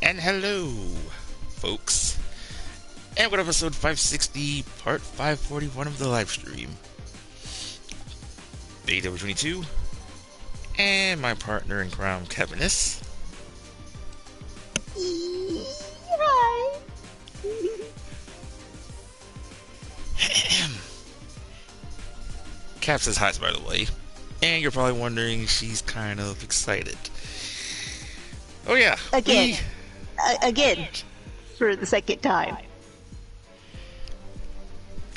And hello, folks. And with episode 560, part 541 of the live stream. BigDW22, and my partner in crime, Cabbitness. Hi. Cap says hi, by the way. And you're probably wondering she's kind of excited. Oh yeah. Again, for the second time.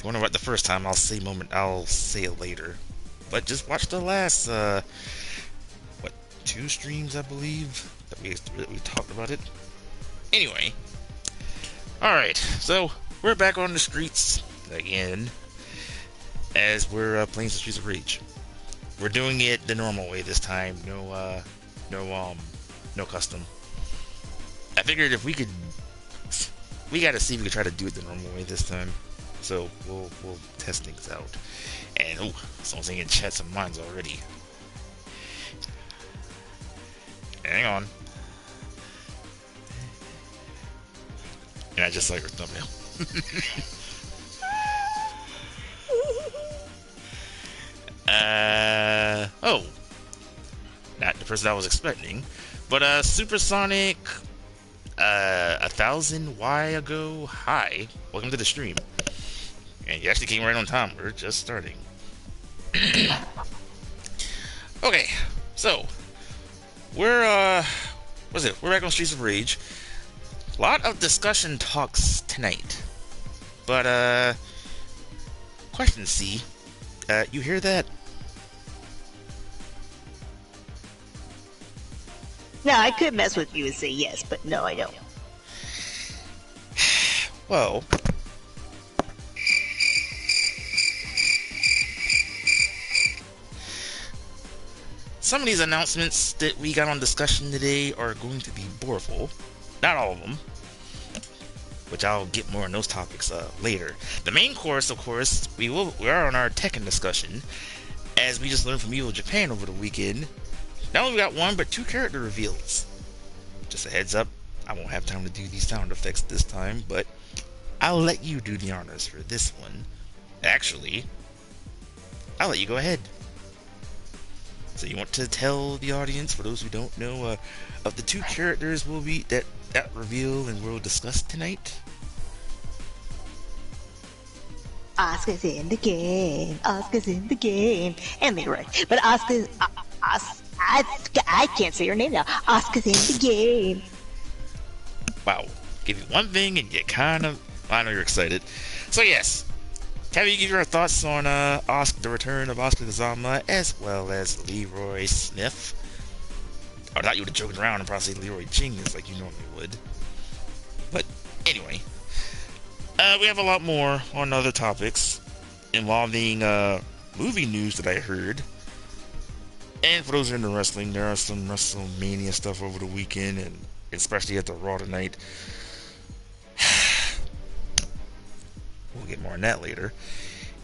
Wonder about the first time. I'll say it later. But just watch the last, 2 streams, I believe, that we talked about it. Anyway. Alright, so we're back on the streets again, as we're playing the Streets of Rage. We're doing it the normal way this time. No custom. I figured if we gotta see if we could try to do it the normal way this time. So we'll test things out. And someone's saying in chat some minds already. Hang on. And I just like her thumbnail. Not the person I was expecting. But Supersonic 1000 Y ago. Hi. Welcome to the stream. And you actually came right on time. We're just starting. Okay, so we're back on Streets of Rage. A lot of discussion talks tonight. But question C. You hear that? No, I could mess with you and say yes, but no, I don't. Well, some of these announcements that we got on discussion today are going to be boreful. Not all of them, which I'll get more on those topics later. The main course, of course, we are on our Tekken discussion, as we just learned from Evil Japan over the weekend. Not only we got 1, but 2 character reveals. Just a heads up, I won't have time to do these sound effects this time, but I'll let you do the honors for this one. Actually, I'll let you go ahead. So you want to tell the audience, for those who don't know, of the 2 characters will be that reveal and we'll discuss tonight? Oscar's in the game. Oscar's in the game. And Leroy. But Oscar's... I can't say her name now. Oscar's in the game. Wow. Give you one thing and you kind of... I know you're excited. So yes. Can you give your thoughts on the return of Oscar Kazama as well as Leroy Smith? I thought you would have joked around and probably say Leroy Jenkins like you normally would. But anyway. We have a lot more on other topics involving movie news that I heard. And for those who are into wrestling, there are some WrestleMania stuff over the weekend, and especially at the Raw tonight. We'll get more on that later.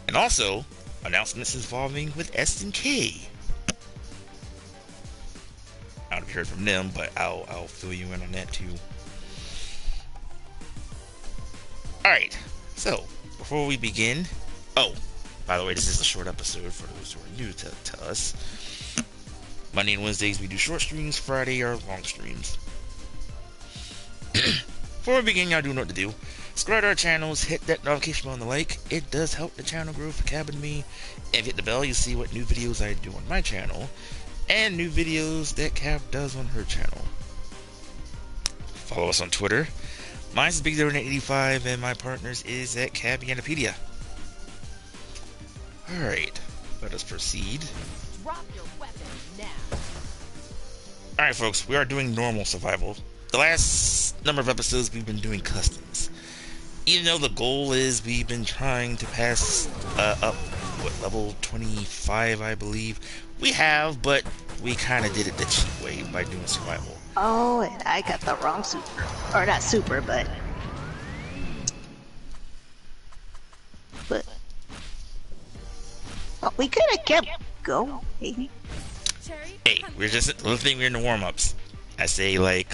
And also, announcements involving with SNK. I don't know if you heard from them, but I'll fill you in on that too. Alright, so, before we begin... Oh, by the way, this is a short episode for those who are new to us. Monday and Wednesdays we do short streams, Friday are long streams. Before we begin, y'all do know what to do. Subscribe to our channels, hit that notification bell on the like. It does help the channel grow for Cab and me. And hit the bell, you see what new videos I do on my channel. And new videos that Cab does on her channel. Follow us on Twitter. Mine's BigDW2285 and my partner's is at Cabbitness1983. Alright, let us proceed. Drop your weapon now. Alright folks, we are doing normal survival. The last number of episodes we've been doing customs. Even though the goal is we've been trying to pass up, level 25 I believe. We have, but we kind of did it the cheap way by doing survival. Oh, and I got the wrong super. Or not super, but... Well, we could have kept going. Hey, we're just, the thing we're in the warm-ups. I say like,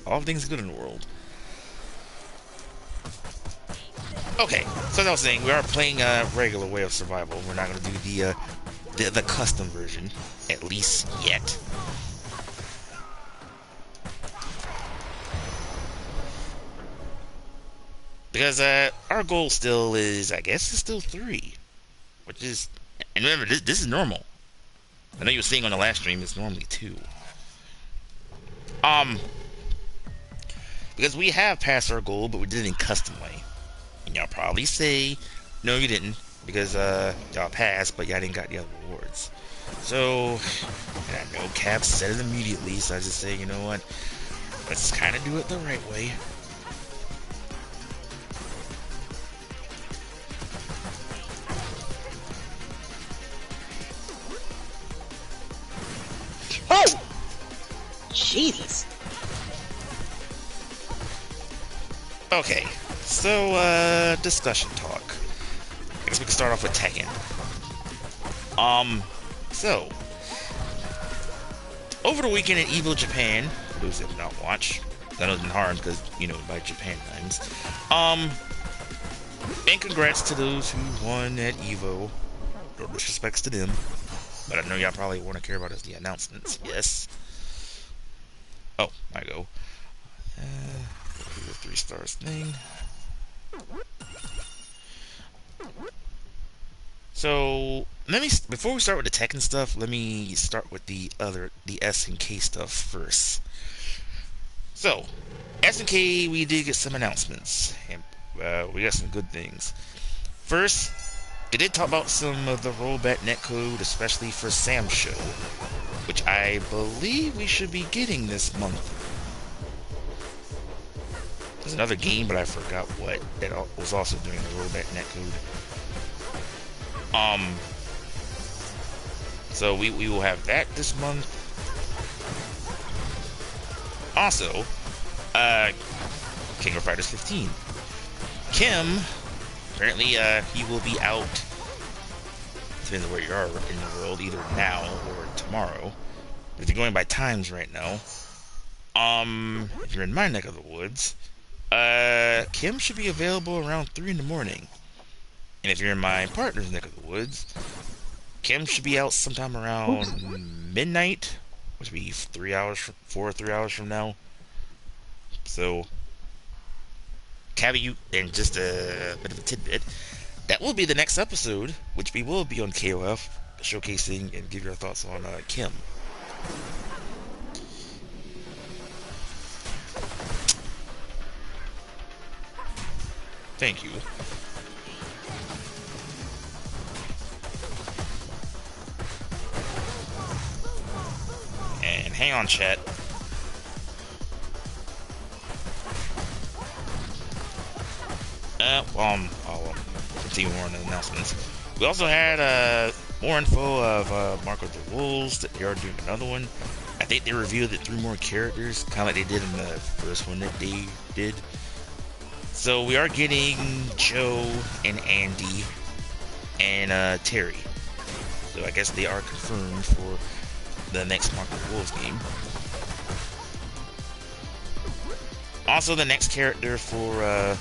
all things good in the world. Okay, so as I was saying, we are playing a regular way of survival. We're not going to do the custom version, at least yet. Because our goal still is, I guess, it's still 3, which is, and remember, this is normal. I know you were seeing on the last stream, it's normally 2. Because we have passed our goal, but we did it in custom way. And y'all probably say, no, you didn't, because y'all passed, but y'all didn't got the other rewards. So, and I know Cap said it immediately, so I just say, you know what? Let's kind of do it the right way. Oh! Jesus. Okay, so, discussion talk. I guess we can start off with Tekken. So, over the weekend in Evo Japan, for those that did not watch, that wasn't hard because, you know, by Japan times. And congrats to those who won at Evo. No disrespects to them. But I know y'all probably want to care about is the announcements. Yes. Oh, I go. Do the 3 stars thing. So before we start with the Tekken stuff, let me start with the S and K stuff first. So, S and K, we did get some announcements, and we got some good things. First, they did talk about some of the rollback netcode, especially for Sam's show, which I believe we should be getting this month. There's another game, but I forgot what, that was also doing the rollback netcode. So we will have that this month. Also, King of Fighters 15. Kim, apparently, he will be out, depending on where you are in the world, either now or tomorrow. If you're going by times right now, if you're in my neck of the woods, Kim should be available around 3 in the morning. And if you're in my partner's neck of the woods, Kim should be out sometime around midnight, which would be 3 hours, 4 or 3 hours from now. So, Cabby, and just a bit of a tidbit, that will be the next episode, which we will be on KOF, showcasing and give your thoughts on Kim. Thank you. And hang on, chat. I'll continue more on the announcements. We also had more info of Marco the Wolves, that they are doing another one. I think they revealed it 3 more characters, kind of like they did in the first one that they did. So we are getting Joe and Andy and Terry. So I guess they are confirmed for the next Marco the Wolves game. Also, the next character for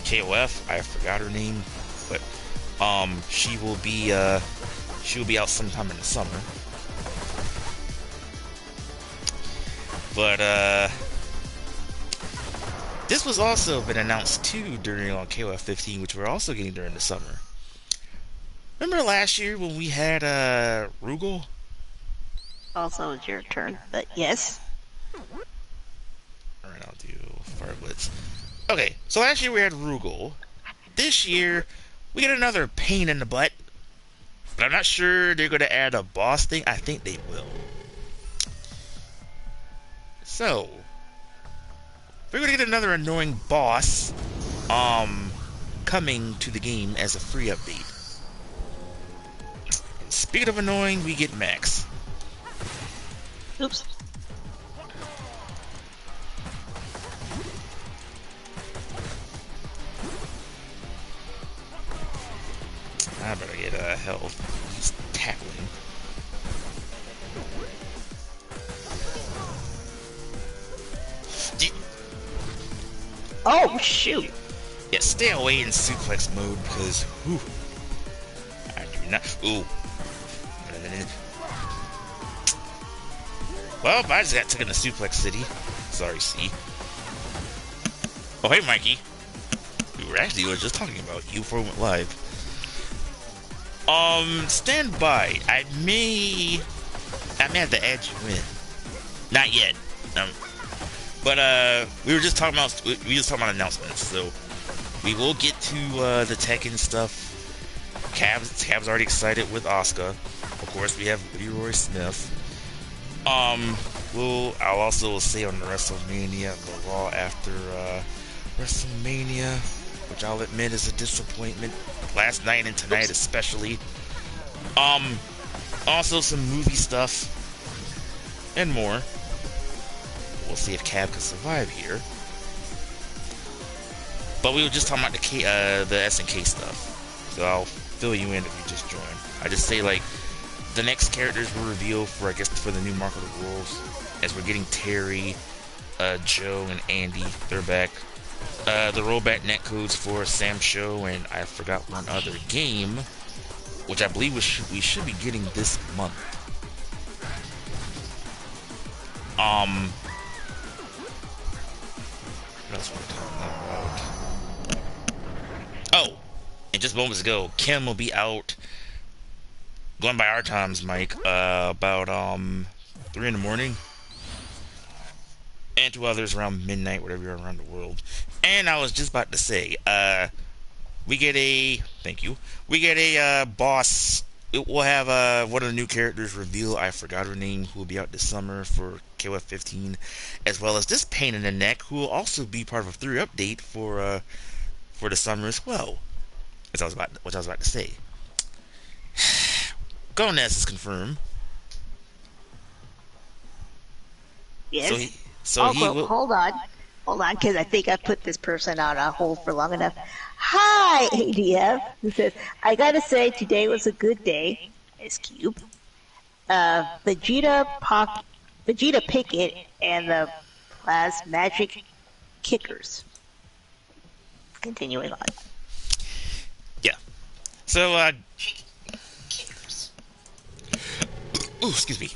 KOF, I forgot her name, but she will be out sometime in the summer. But this was also been announced too during KOF 15, which we're also getting during the summer. Remember last year when we had Rugal? Also, it's your turn, but yes. Alright, I'll do Fire Blitz. Okay, so last year we had Rugal. This year, we get another pain in the butt. But I'm not sure they're going to add a boss thing. I think they will. So, we're going to get another annoying boss coming to the game as a free update. Speaking of annoying, we get Max. Oops. I better get health. He's tackling. Oh, shoot. Yeah, stay away in suplex mode because, whew, I do not. Ooh. Well, I just got taken to Suplex City. Sorry, C. Oh, hey, Mikey. We were just talking about you before we went live. Stand by. I may have to add you in. Not yet. But we were just talking about announcements. So we will get to the Tekken stuff. Cav's already excited with Asuka. Of course, we have Leroy Smith. I'll also say on the WrestleMania, the Raw after WrestleMania, which I'll admit is a disappointment. Last night and tonight especially. Also some movie stuff and more. We'll see if Cav can survive here. But we were just talking about the SNK stuff, so I'll fill you in if you just join. I just say like the next characters will reveal for the new Mark of the Wolves, as we're getting Terry, Joe, and Andy. They're back. The rollback netcodes for Sam Show, and I forgot one other game, which I believe we should be getting this month. What else were we talking about? Oh, and just moments ago, Kim will be out, going by our times, Mike, about 3 in the morning, and 2 others around midnight, whatever you're around the world. And I was just about to say, we get a boss. We'll have one of the new characters reveal. I forgot her name, who will be out this summer for KOF 15, as well as this pain in the neck, who will also be part of a 3 update for the summer as well. Which I was about to say. Gomez is confirmed. Yes. So he will. Hold on, because I think I put this person on hold for long enough. Hi, ADF. Who says, I gotta say, today was a good day. Ice Cube. Vegeta Pickett and the Plasmagic Kickers. Continuing on. Yeah. So, ooh, excuse me.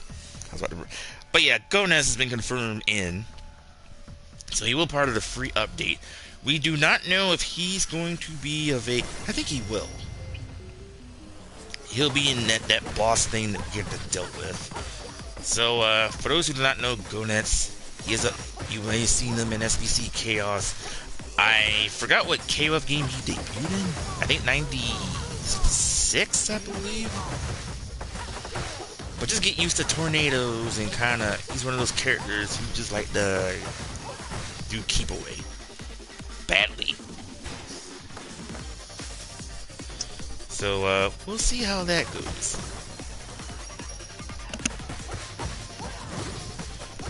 But yeah, Gomez has been confirmed in. So he will part of the free update. We do not know if he's going to be I think he will. He'll be in that boss thing that we get to deal with. So, for those who do not know Gomez, you may have seen him in SBC Chaos. I forgot what KOF game he debuted in. I think 96, I believe. But just get used to tornadoes and he's one of those characters who just like to do keep away badly. So we'll see how that goes.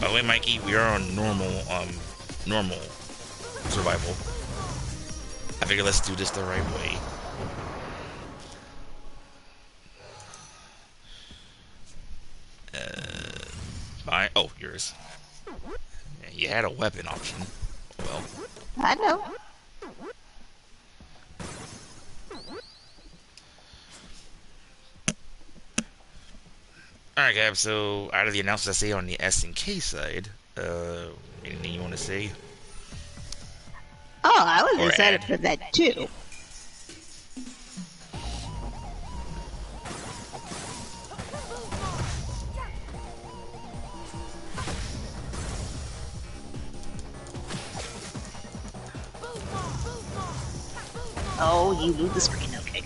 By the way, Mikey, we are on normal survival. I figure let's do this the right way. Mine? Oh, yours. Yeah, you had a weapon option. Well. I know. Alright, Gab, so out of the announcements I say on the SNK side, anything you want to say? Oh, I was excited for that too. Oh, you moved the screen, okay.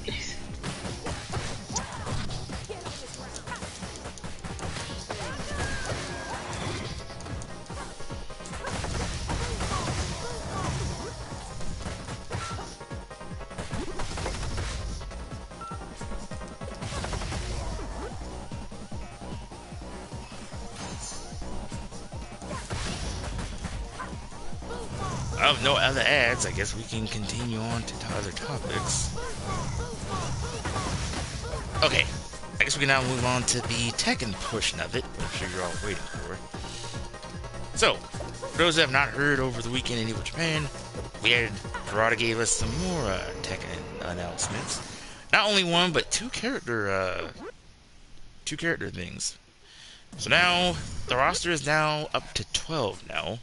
Oh, no other ads. I guess we can continue on to other topics. Okay, I guess we can now move on to the Tekken portion of it, which I'm sure you're all waiting for. So, for those that have not heard over the weekend in Evo Japan, Dorada gave us some more Tekken announcements. Not only one, but two character things. So now the roster is now up to 12 now.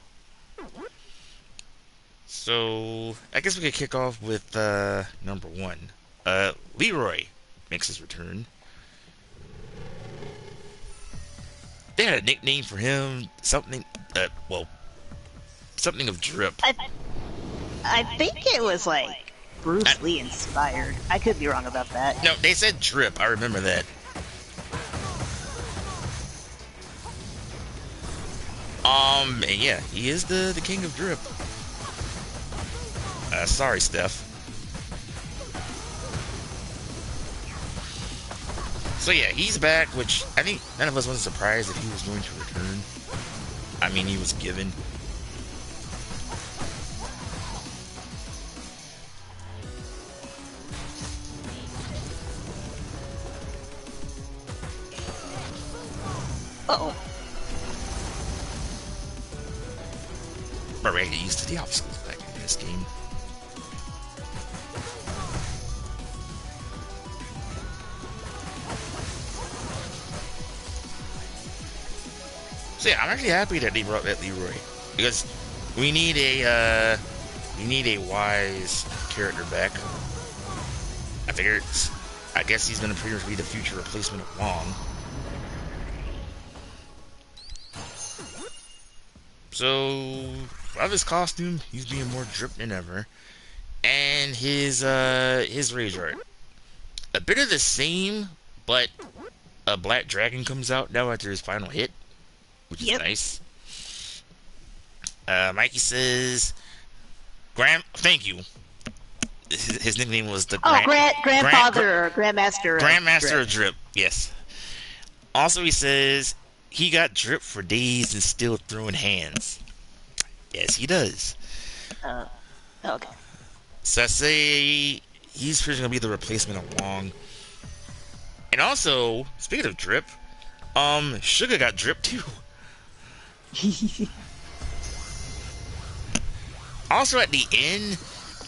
So I guess we could kick off with number 1. Leroy makes his return. They had a nickname for him, something of Drip. I think it was like Bruce Lee inspired. I could be wrong about that. No, they said Drip. I remember that. And yeah, he is the king of Drip. Sorry, Steph. So yeah, he's back, which I think none of us wasn't surprised that he was going to return. I mean, he was given. Uh-oh. We're ready to get used to the obstacles back in this game. So yeah, I'm actually happy that they brought back Leroy, because we need a wise character back. I guess he's gonna pretty much be the future replacement of Wong. So of his costume, he's being more dripped than ever, and his rage art, a bit of the same, but a black dragon comes out now after his final hit, which is nice. Mikey says, thank you. His nickname was the grandfather or grandmaster. Grandmaster of Drip, yes. Also, he says he got drip for days and still throwing hands. Yes, he does. Okay. So I say he's pretty gonna be the replacement of Wong. And also, speaking of drip, Sugar got drip too. Also, at the end,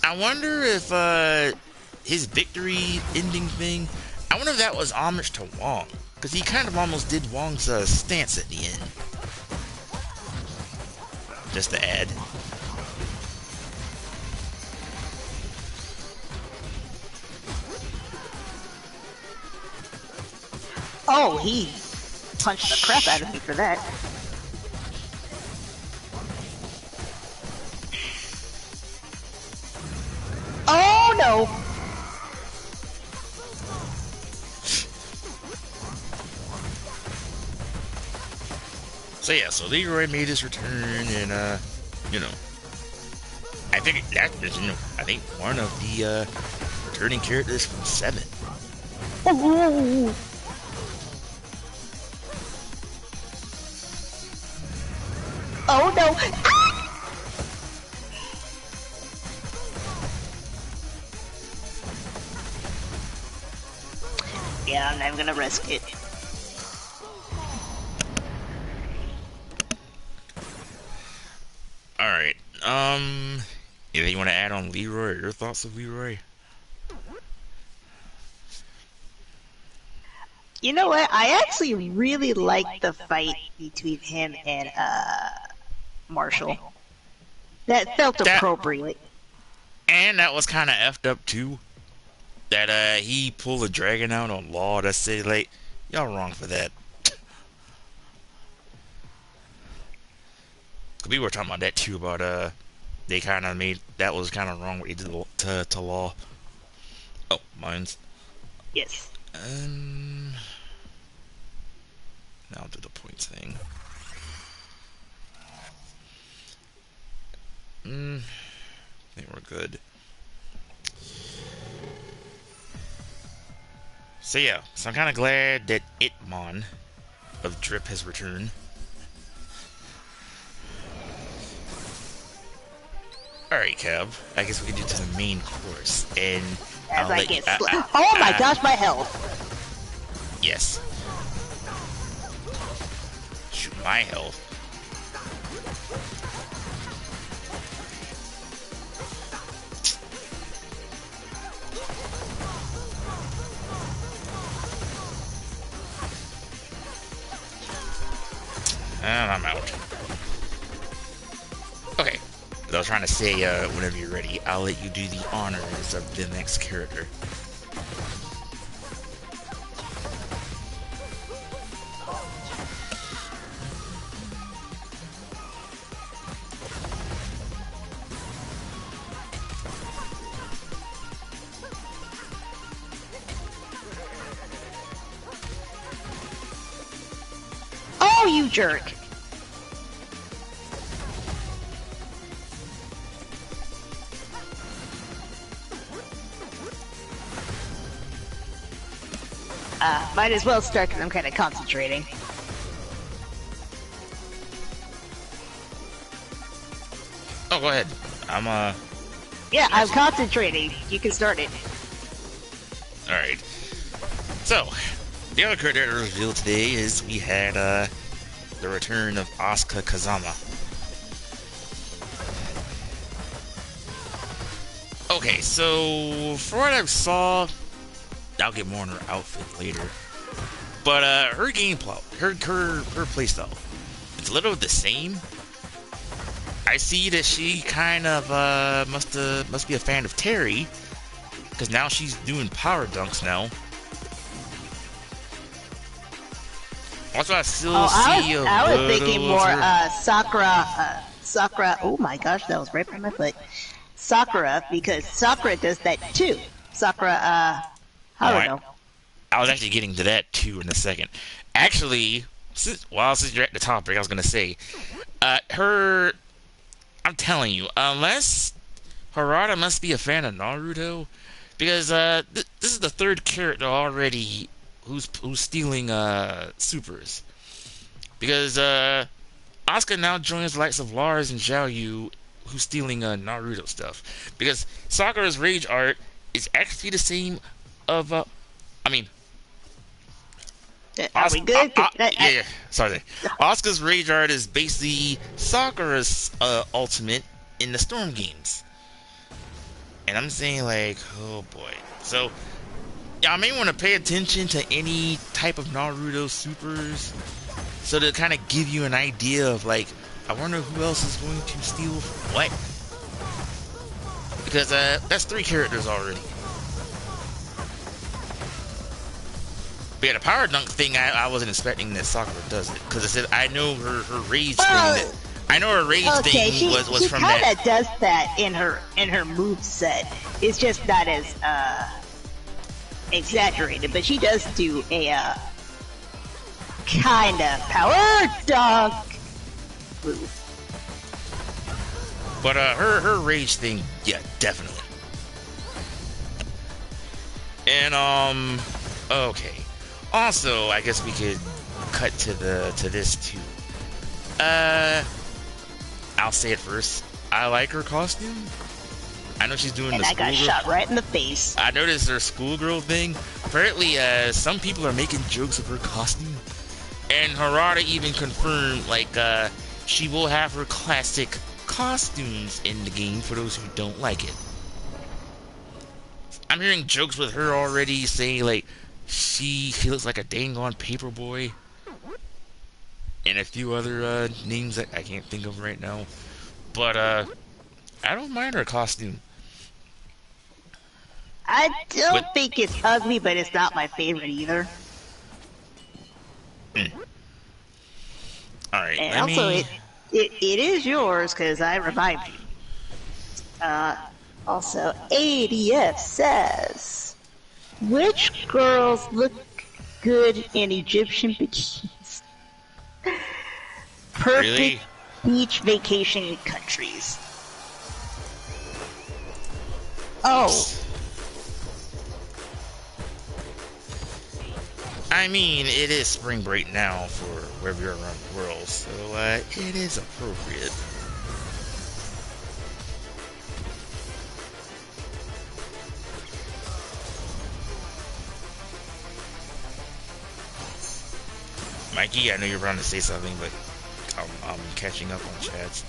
I wonder if his victory ending thing, I wonder if that was homage to Wong, because he kind of almost did Wong's stance at the end. Just to add. Oh, he punched the crap out of me for that. Oh no! So yeah, so Leroy made his return, and you know, I think I think one of the returning characters from 7. Oh. Oh no! Ah! Yeah, I'm never gonna risk it. Alright, anything you want to add on Leroy, or your thoughts of Leroy? You know what? I actually really liked the fight between him and Marshall. That felt appropriate. And that was kind of effed up too. That he pulled a dragon out on Law. That said, like, y'all wrong for that. We were talking about that too. About they kind of made that was kind of wrong what he did to Law. Oh, mine's. Yes. Now do the points thing. I think we're good. So yeah, so I'm kind of glad that Itmon of Drip has returned. Alright, Cab, I guess we can do to the main course, and As I get oh my gosh, my health! Yes. Shoot, my health. And I'm out. Okay. As I was trying to say, whenever you're ready, I'll let you do the honors of the next character. Oh, you jerk! Might as well start because I'm kind of concentrating. Oh, go ahead. Yeah, I'm concentrating. You can start it. Alright. So, the other character that was revealed today is we had, the return of Asuka Kazama. Okay, so, for what I saw, I'll get more on her outfit later. But, her gameplay, her playstyle, it's a little the same. I see that she kind of, must be a fan of Terry, because now she's doing power dunks now. Also, I still see I was thinking more, Sakura, oh my gosh, that was right by my foot. Sakura, because Sakura does that too. Sakura, I don't know. I was actually getting to that too in a second. Actually, since you're at the topic, I was gonna say, I'm telling you, unless Harada must be a fan of Naruto, because this is the third character already who's stealing supers. Because Asuka now joins the likes of Lars and Zhao Yu, who's stealing Naruto stuff. Because Sakura's rage art is actually the same of are we good? Yeah. Sorry. Asuka's rage art is basically Sakura's ultimate in the Storm games. And I'm saying, like, oh boy. So, yeah, I may want to pay attention to any type of Naruto supers, so to kind of give you an idea of, like, I wonder who else is going to steal what. Because that's 3 characters already. But yeah, the power dunk thing, I wasn't expecting that Sakura does it, because I said I know her rage thing. I know her rage thing was from that. She kind of does that in her move set. It's just not as exaggerated, but she does do a kind of power dunk move. But her rage thing, yeah, definitely. And okay. Also, I guess we could cut to this too. I'll say it first. I like her costume. I know she's doing and the I got schoolgirl. shot right in the face. I noticed her schoolgirl thing. Apparently, some people are making jokes of her costume, and Harada even confirmed, like, she will have her classic costumes in the game for those who don't like it. I'm hearing jokes with her already, saying, like, she looks like a dang on paperboy, and a few other names that I can't think of right now. But I don't mind her costume. I don't think it's ugly, but it's not my favorite either. Alright, and also, it is yours because I revived you. Also, ADF says, which girls look good in Egyptian bikinis? Perfect Really? beach vacation countries. Oh. I mean, it is spring break now for wherever you're around the world, so it is appropriate. Mikey, I know you're around to say something, but I'm catching up on chats.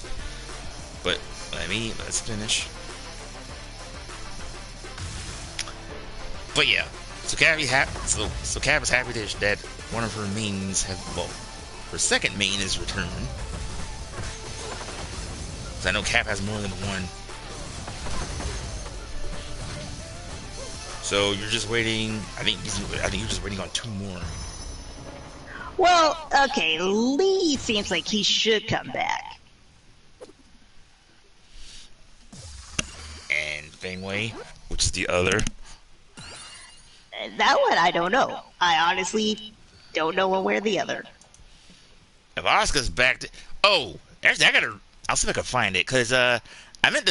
But let's finish. But yeah, so Cab is happy that one of her mains have, well, her second main is returned. Because I know Cap has more than one. So you're just waiting. I think you're just waiting on 2 more. Well, okay, Lee seems like he should come back. And Feng Wei, which is the other. That one I don't know. I honestly don't know one way or the other. If Asuka's back, actually, I'll see if I can find it because I meant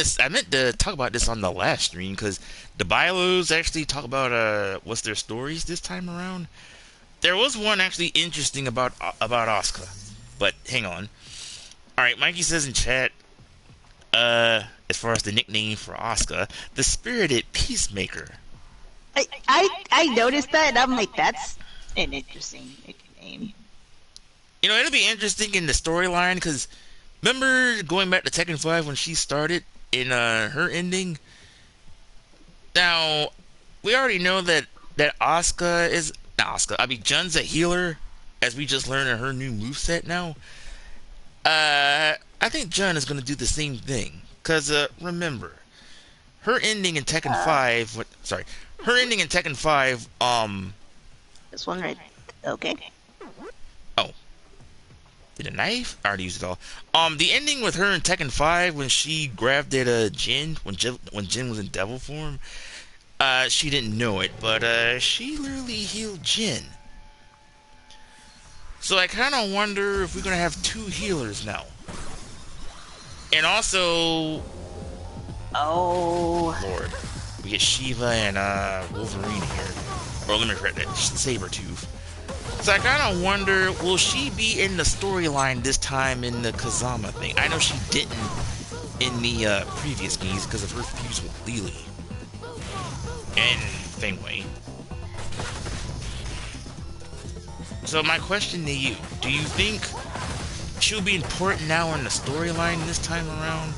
to talk about this on the last stream because the Bilos actually talk about what's their stories this time around. There was one actually interesting about Asuka, but hang on. All right, Mikey says in chat, as far as the nickname for Asuka, the Spirited Peacemaker. I noticed that and I'm like, that's an interesting nickname. You know, it'll be interesting in the storyline because remember going back to Tekken 5 when she started in her ending. Now we already know that Asuka is not Asuka. I mean, Jun's a healer, as we just learned in her new moveset now. I think Jun is gonna do the same thing because remember her ending in Tekken 5. Her ending in Tekken 5. This one right. Okay. Oh. Did a knife? I already used it all. The ending with her in Tekken 5 when she grabbed at Jin when Jin was in devil form. She didn't know it, but she literally healed Jin. So I kind of wonder if we're gonna have 2 healers now. And also, oh Lord, we get Shiva and Wolverine here. Or let me correct that, Sabretooth. So I kind of wonder, will she be in the storyline this time in the Kazama thing? I know she didn't in the previous games because of her fuse with Lily and Feng Wei. So my question to you, do you think she'll be important now in the storyline this time around?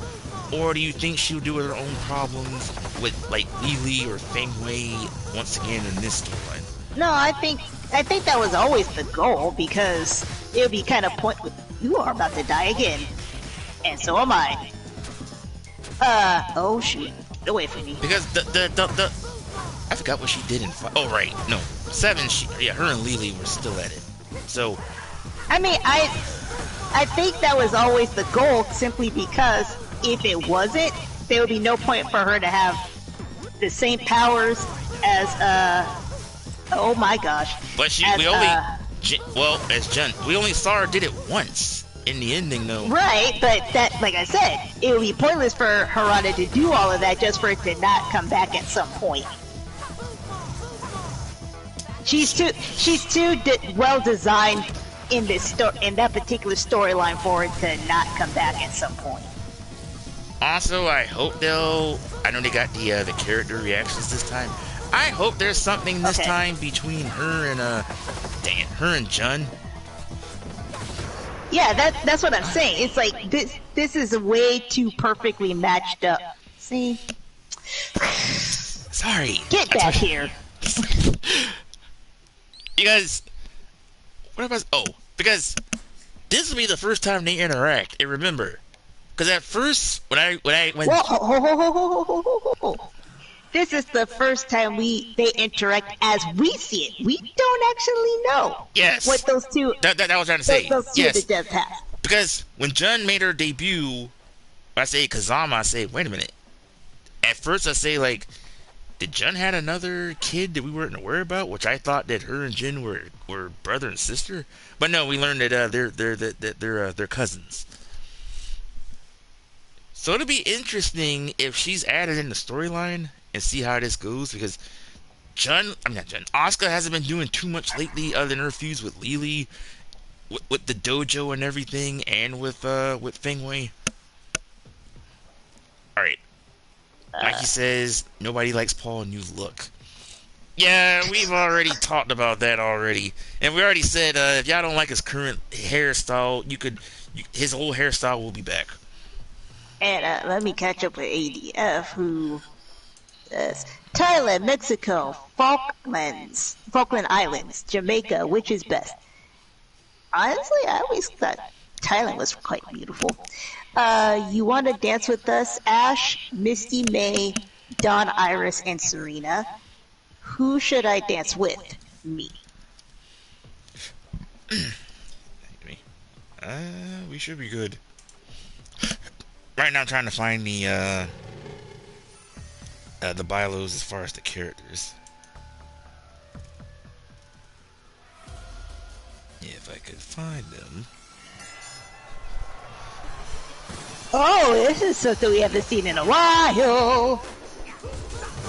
Or do you think she'll do her own problems with like Lily or Feng Wei once again in this storyline? no, I think that was always the goal because it would be kind of pointless. You are about to die again, and so am I. Oh shoot, get away from me. Because the I forgot what she did in 5. Oh right, no 7. Her and Lily were still at it. So I mean, I think that was always the goal simply because if it wasn't, there would be no point for her to have the same powers as oh my gosh. But as Jun, we only saw her did it once in the ending though. Right, but that, like I said, it would be pointless for Harada to do all of that just for it to not come back at some point. She's too well designed in that particular storyline for it to not come back at some point. Also, I hope I know they got the character reactions this time. I hope there's something this time between her and her and Jun. Yeah, that's what I'm saying. It's like this is way too perfectly matched up. See? Sorry. Get back here. You guys, what about? Oh, because this will be the first time they interact. And remember, because at first when Whoa. This is the first time they interact as we see it. We don't actually know. Yes. What those two. That I was trying to say. Those two yes. that have. Because when Jun made her debut, I say Kazama, I say, wait a minute. At first I say like, did Jun had another kid that we weren't aware about? Which I thought that her and Jin were brother and sister. But no, we learned that they're cousins. So it'll be interesting if she's added in the storyline and see how this goes, because Asuka hasn't been doing too much lately other than her fuse with Lily, with the dojo and everything, and with Feng Wei. Alright. Mikey says, nobody likes Paul's new look. Yeah, we've already talked about that already. And we already said, if y'all don't like his current hairstyle, his whole hairstyle will be back. And let me catch up with ADF, who says, Thailand, Mexico, Falkland Islands, Jamaica, which is best? Honestly, I always thought Thailand was quite beautiful. You want to dance with us? Ash, Misty May, Dawn, Iris, and Serena. Who should I dance with? Me. We should be good. Right now I'm trying to find the bios as far as the characters. If I could find them. Oh, this is something we haven't seen in a while.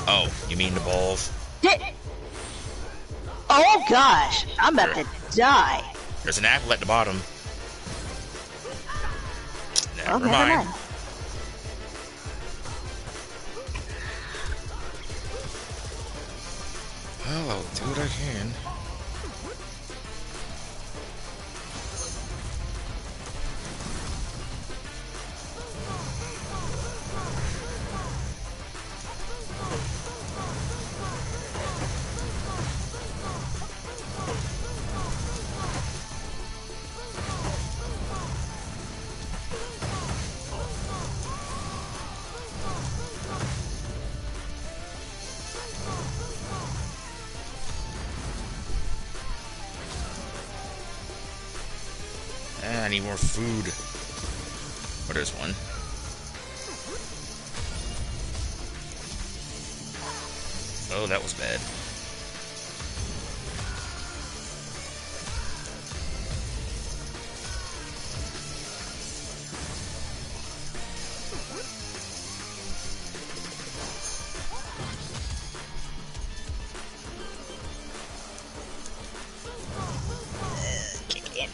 Oh, you mean the balls? Oh gosh, I'm about to die. There's an apple at the bottom. Never mind. Well, I'll do what I can. I need more food. Oh, there's one. Oh, that was bad.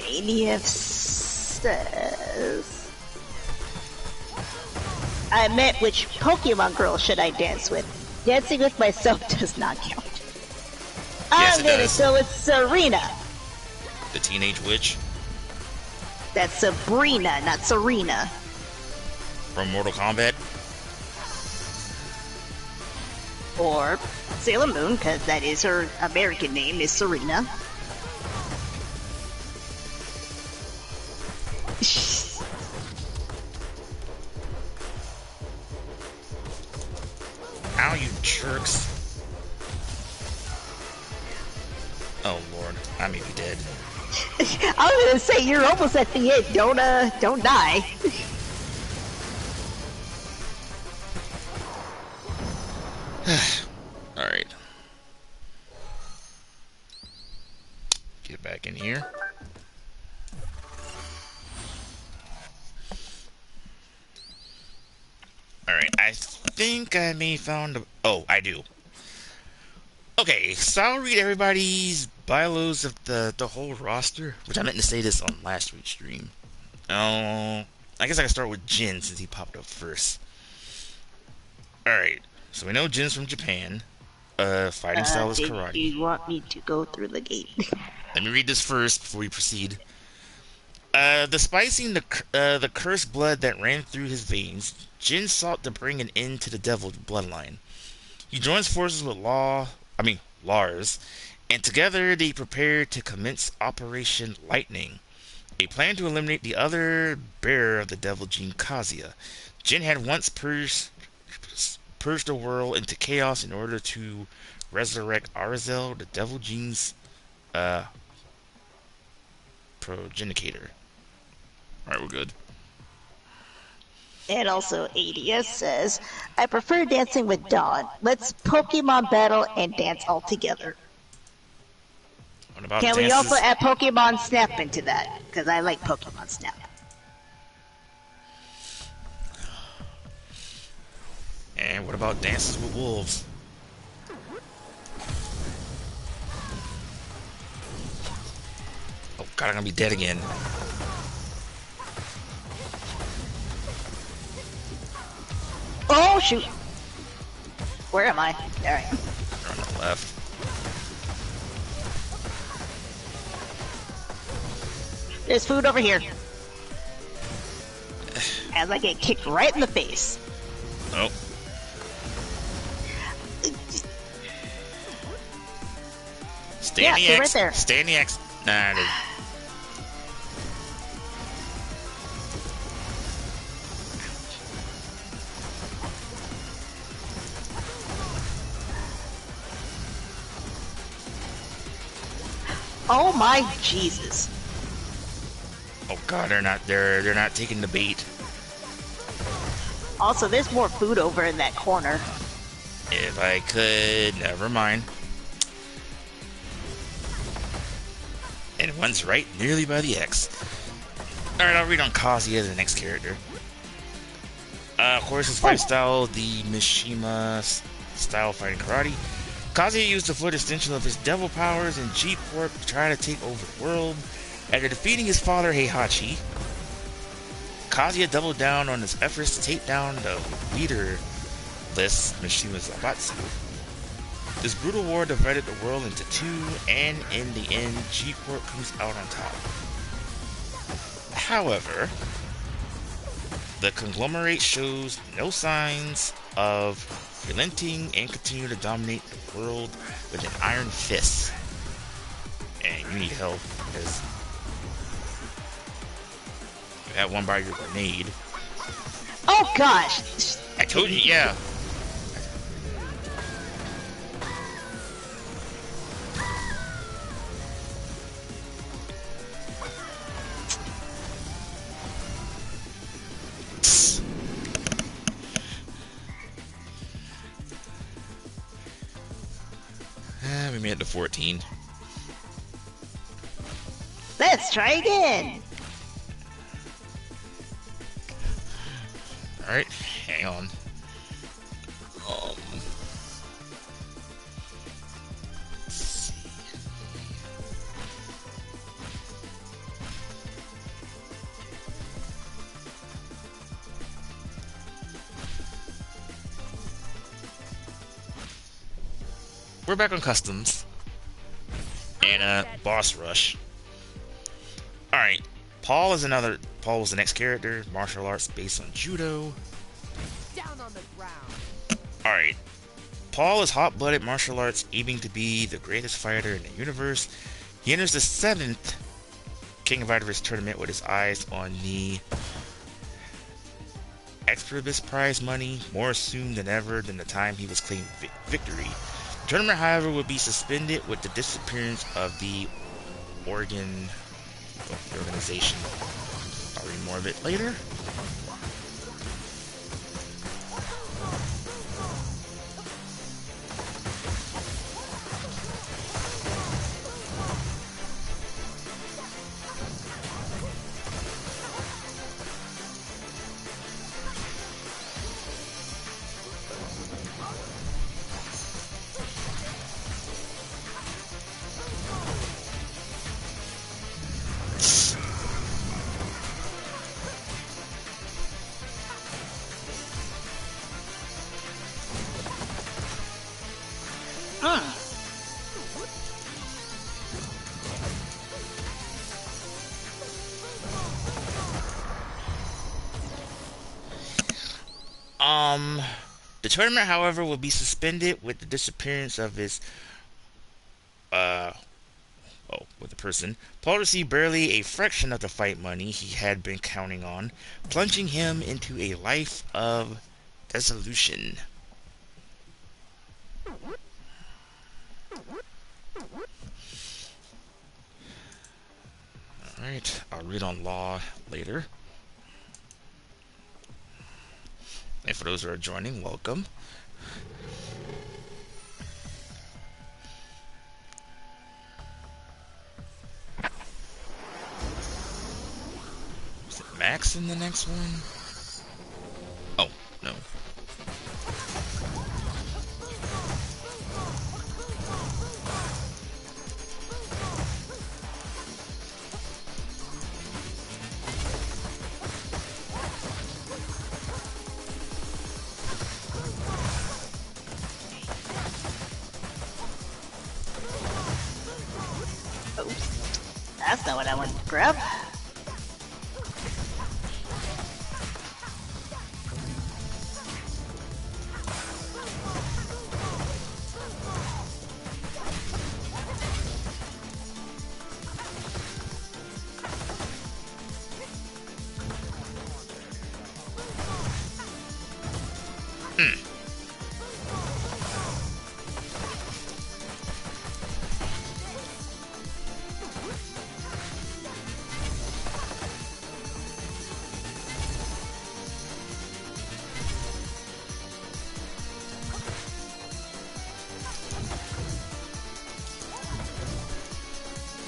ADF says, I meant which Pokemon girl should I dance with? Dancing with myself does not count. Yes, I'm gonna go with Serena. The teenage witch That's Sabrina, not Serena. from Mortal Kombat. Or Sailor Moon, because that is her American name, is Serena. Ow, you jerks. Oh lord, I may be dead. I was gonna say, you're almost at the end. Don't die. Alright. Get back in here. Alright, I think I may found a... Oh, I do. Okay, so I'll read everybody's bios of the whole roster, which I meant to say this on last week's stream. I guess I can start with Jin since he popped up first. Alright, so we know Jin's from Japan. Fighting style is karate. Do you want me to go through the gate? Let me read this first before we proceed. Despising the cursed blood that ran through his veins, Jin sought to bring an end to the devil's bloodline. He joins forces with Lars, and together they prepare to commence Operation Lightning, a plan to eliminate the other bearer of the devil gene, Kazuya. Jin had once purged the world into chaos in order to resurrect Arzel, the devil gene's progenitor. Alright, we're good. And also ADS says, I prefer dancing with Dawn. Let's Pokemon battle and dance all together. What about Can we dances? also add Pokemon Snap into that? Because I like Pokemon Snap. And what about dances with wolves? Oh god, I'm gonna be dead again. Oh shoot! Where am I? There I am. You're on the left. There's food over here. As I get kicked right in the face. Oh. Yeah, see right there. Stay in the X. Nah, Oh my Jesus. Oh god, they're not taking the bait. Also, there's more food over in that corner. If I could, never mind. And one's right nearly by the X. Alright, I'll read on Kazuya, the next character. Of course, his fight style, the Mishima style fighting karate. Kazuya used the foot extension of his devil powers in G-Corp to try to take over the world. After defeating his father, Heihachi, Kazuya doubled down on his efforts to take down the leaderless Mishima Zaibatsu. This brutal war divided the world into two, and in the end, G-Corp comes out on top. However, the conglomerate shows no signs of relenting and continue to dominate the world with an iron fist. And you need help, because you have one by your grenade. Oh gosh! I told you, yeah. We made it to 14. Let's try again! Alright, hang on. Let's see. We're back on customs. And boss rush. Alright. Paul was the next character, martial arts based on judo. Down on the ground. Alright. Paul is hot-blooded martial arts, aiming to be the greatest fighter in the universe. He enters the 7th King of Fighters tournament with his eyes on the Expribus prize money, more assumed than ever than the time he was claiming victory. The tournament, however, would be suspended with the disappearance of the organization. I'll read more of it later. The tournament, however, will be suspended with the disappearance of his, with the person. Paul received barely a fraction of the fight money he had been counting on, plunging him into a life of dissolution. Alright, I'll read on law later. And for those who are joining, welcome. Is it Max in the next one? Oh, no. That's not what I wanted to grab.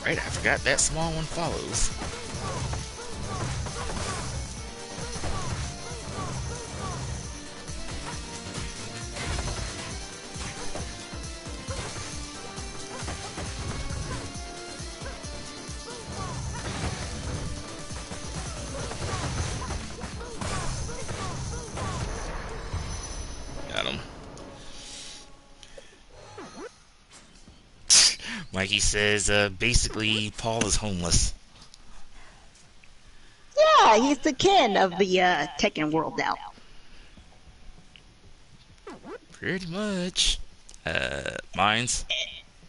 Right, I forgot that small one follows. Got him. Mikey says, basically, Paul is homeless. Yeah, he's the king of the Tekken world now. Pretty much. Mines?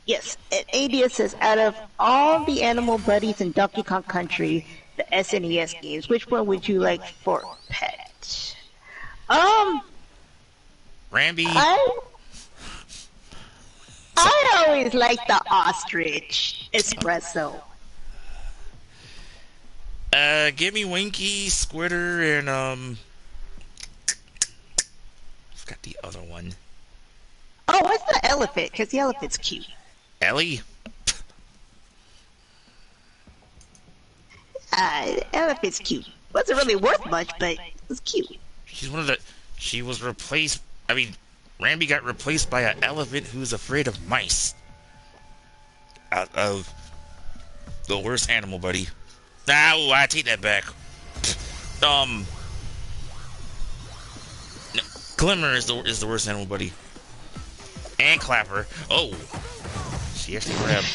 Yes, and Adia says, out of all the animal buddies in Donkey Kong Country, the SNES games, which one would you like for pet? Rambi? I always like the ostrich espresso. Give me Winky, Squitter, and, I forgot the other one. Oh, what's the elephant? Because the elephant's cute. Ellie? The elephant's cute. Wasn't really worth much, but it was cute. She's one of the... She was replaced... I mean, Rambi got replaced by an elephant who's afraid of mice. Out of the worst animal buddy. Ah, I take that back. No, Glimmer is the worst animal buddy. And Clapper. Oh, she actually grabbed.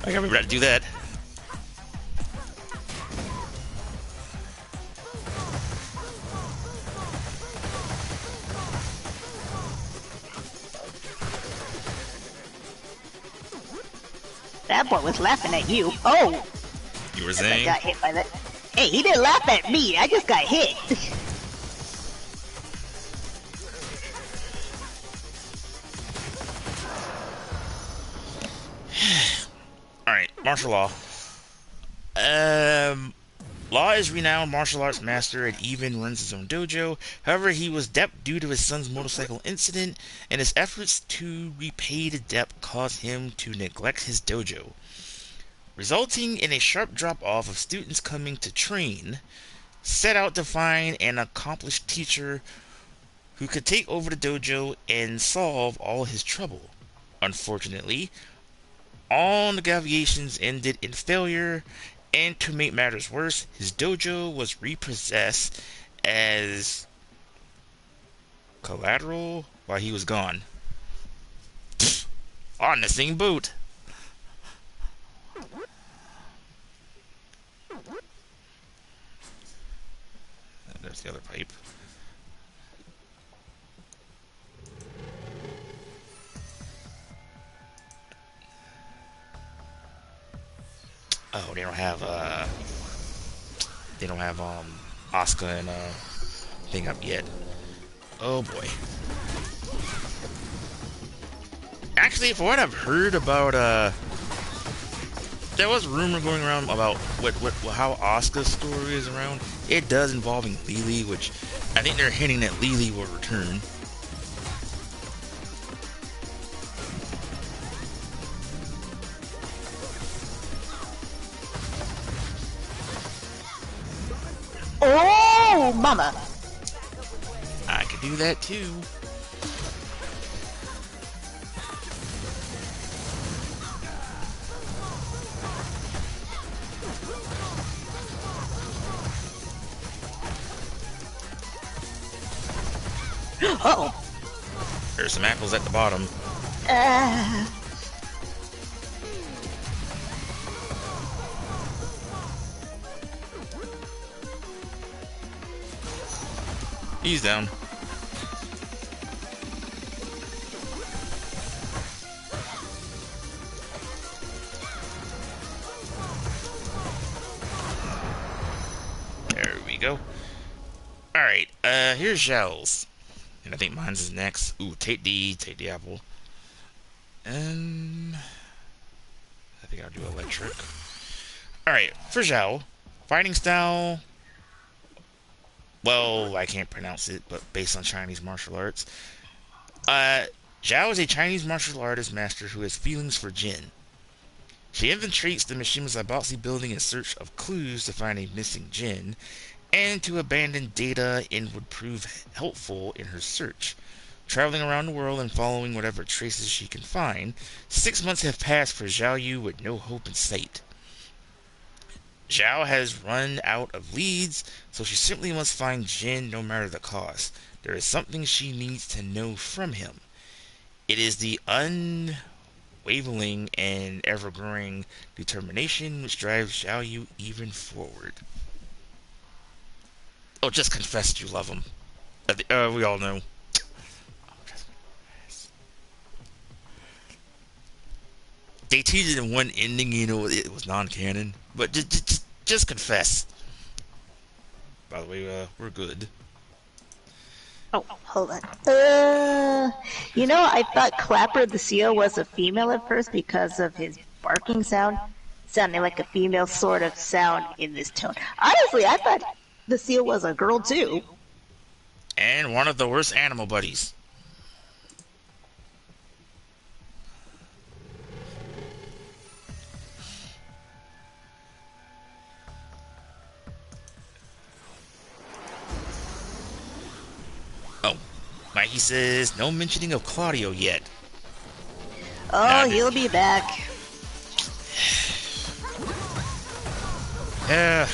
I gotta remember how to do that. That boy was laughing at you. Oh! You were I saying? got hit by that. Hey, he didn't laugh at me. I just got hit. Alright, martial law. Law is renowned martial arts master and even runs his own dojo. However, he was debt due to his son's motorcycle incident, and his efforts to repay the debt caused him to neglect his dojo, resulting in a sharp drop-off of students coming to train. Set out to find an accomplished teacher who could take over the dojo and solve all his trouble. Unfortunately, all negotiations ended in failure, and to make matters worse, his dojo was repossessed as collateral while he was gone. On the same boot. There's the other pipe. Oh, they don't have Asuka and thing up yet. Oh boy. Actually, for what I've heard about there was a rumor going around about how Asuka's story is around. It does involving Lily, which I think they're hinting that Lily will return. Oh, mama. I could do that too. Oh. There's some apples at the bottom. He's down. There we go. Alright, here's Zhao's. And I think mine's is next. Ooh, take the apple. And I think I'll do electric. Alright, for Zhao. Fighting style. Well, I can't pronounce it, but based on Chinese martial arts. Zhao is a Chinese martial artist master who has feelings for Jin. She infiltrates the Mishima Zaibatsu building in search of clues to find a missing Jin, and to abandon data and would prove helpful in her search. Traveling around the world and following whatever traces she can find, 6 months have passed for Zhao Yu with no hope in sight. Zhao has run out of leads, so she simply must find Jin no matter the cost. There is something she needs to know from him. It is the unwavering and ever-growing determination which drives Zhao Yu even forward. Oh, just confess that you love him. We all know. They teased it in one ending, it was non-canon. But just confess. By the way, we're good. Oh, hold on. I thought Clapper the seal was a female at first because of his barking sound, sounding like a female sort of sound in this tone. Honestly, I thought the seal was a girl too. And one of the worst animal buddies. Oh, Mikey says, no mentioning of Claudio yet. Oh, he'll be back. Yeah.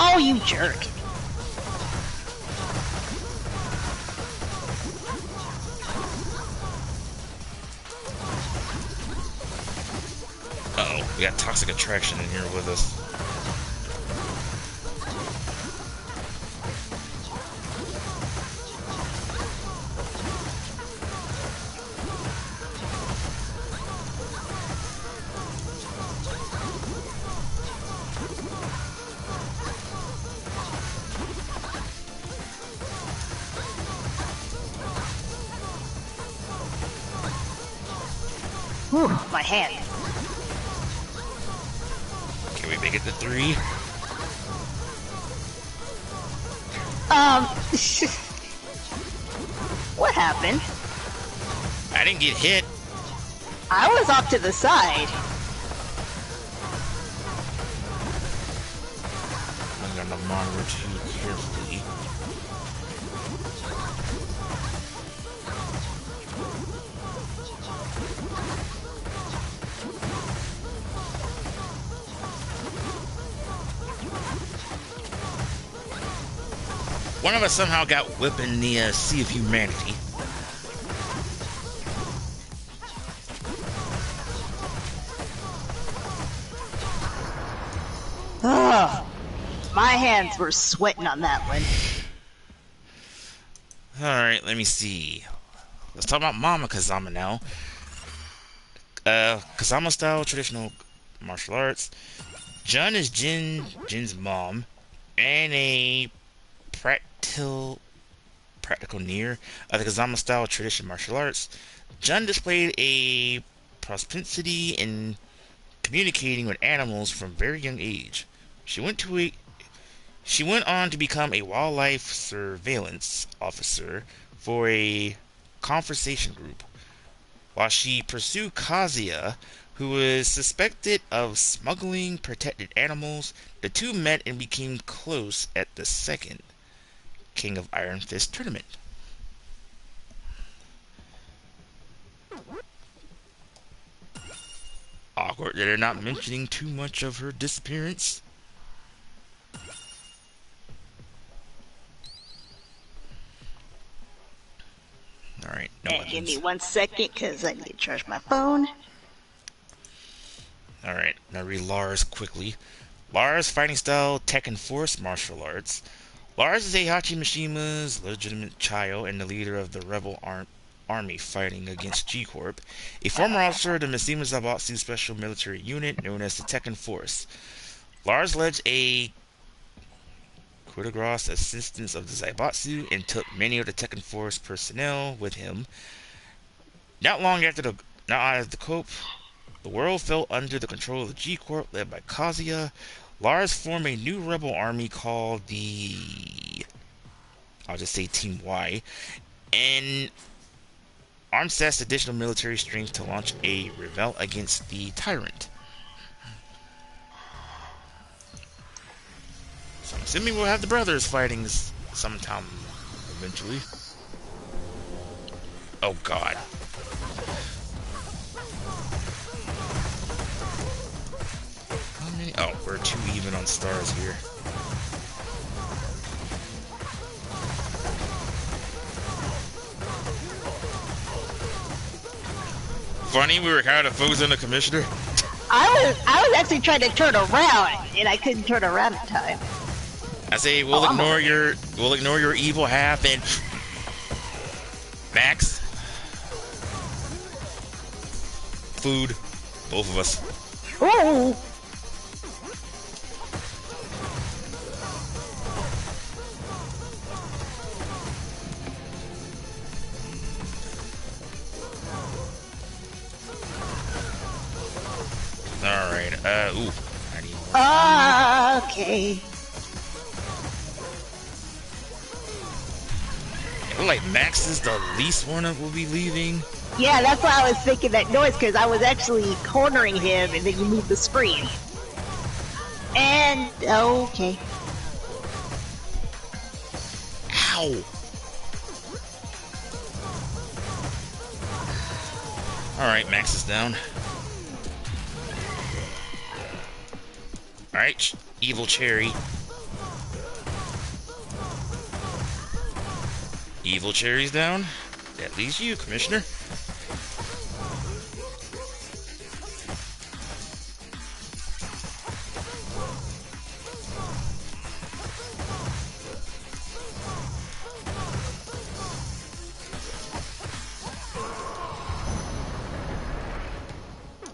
Oh, you jerk. Uh-oh, we got Toxic Attraction in here with us. Whew, my hand. Can we make it to 3? What happened? I didn't get hit. I was off to the side. I'm gonna monitor too carefully. One of us somehow got whipped in the Sea of Humanity. Ugh. My hands were sweating on that one. Alright, let me see. Let's talk about Mama Kazama now. Kazama style traditional martial arts. Jun is Jin's mom, and a practical near of the Kazama style tradition martial arts. Jun displayed a propensity in communicating with animals from a very young age. She went on to become a wildlife surveillance officer for a conservation group. While she pursued Kazuya, who was suspected of smuggling protected animals, the two met and became close at the second King of Iron Fist tournament. Awkward that they're not mentioning too much of her disappearance. Alright, no weapons. Give me 1 second, because I need to charge my phone. Alright, now read Lars quickly. Lars fighting style Tekken Force martial arts. Lars is Heihachi Mishima's legitimate child and the leader of the rebel army fighting against G-Corp, a former officer of the Mishima Zaibatsu special military unit known as the Tekken Force. Lars led a coup de grace assistance of the Zaibatsu and took many of the Tekken Force personnel with him. Not after the coup, the world fell under the control of the G-Corp led by Kazuya. Lars formed a new rebel army called the... I'll just say Team Y. And Armseth's additional military strength to launch a revolt against the tyrant. So I'm assuming we'll have the brothers fighting sometime eventually. Oh god. How many? Oh, we're 2 even on stars here. Funny, we were kind of focused on the commissioner. I was actually trying to turn around, and I couldn't turn around in time. I say we'll ignore your evil half and Max. Food, both of us. Ooh. Alright, ooh. I need... Okay. It look like Max is the least one that will be leaving. Yeah, that's why I was thinking that noise, because I was actually cornering him, and then you moved the screen. And, okay. Ow! Alright, Max is down. Alright, Evil Cherry. Evil Cherry's down. That leaves you, Commissioner.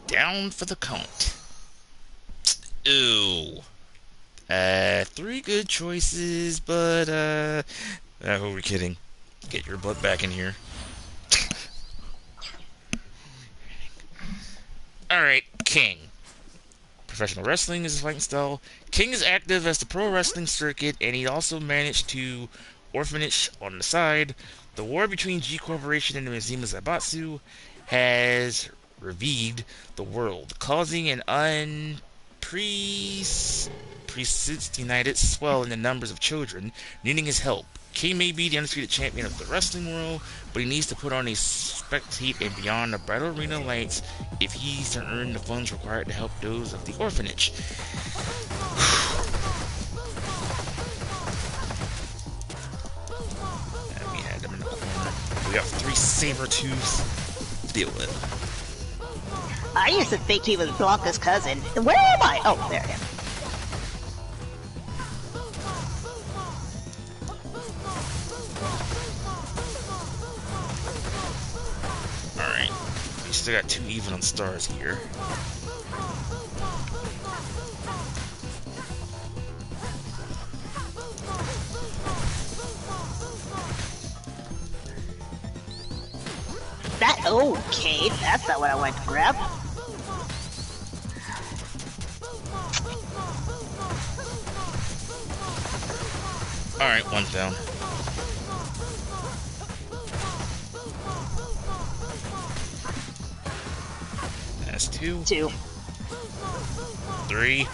Down for the count. Ooh. 3 good choices, but, who are we kidding? Get your butt back in here. Alright, King. Professional wrestling is his fighting style. King is active as the pro wrestling circuit, and he also managed to orphanage on the side. The war between G Corporation and the Mizima Zaibatsu has ravaged the world, causing an unprecedented swell in the numbers of children needing his help. King may be the undisputed champion of the wrestling world, but he needs to put on a spectate and beyond the battle arena lights if he's to earn the funds required to help those of the orphanage. And we had them in the corner. We got 3 saber-tooths to deal with. I used to think he was Blanca's cousin. Where am I? Oh, there I am. Alright. We still got 2 even on stars here. Okay, that's not what I wanted to grab. Alright, 1 down. That's 2. 2. 3.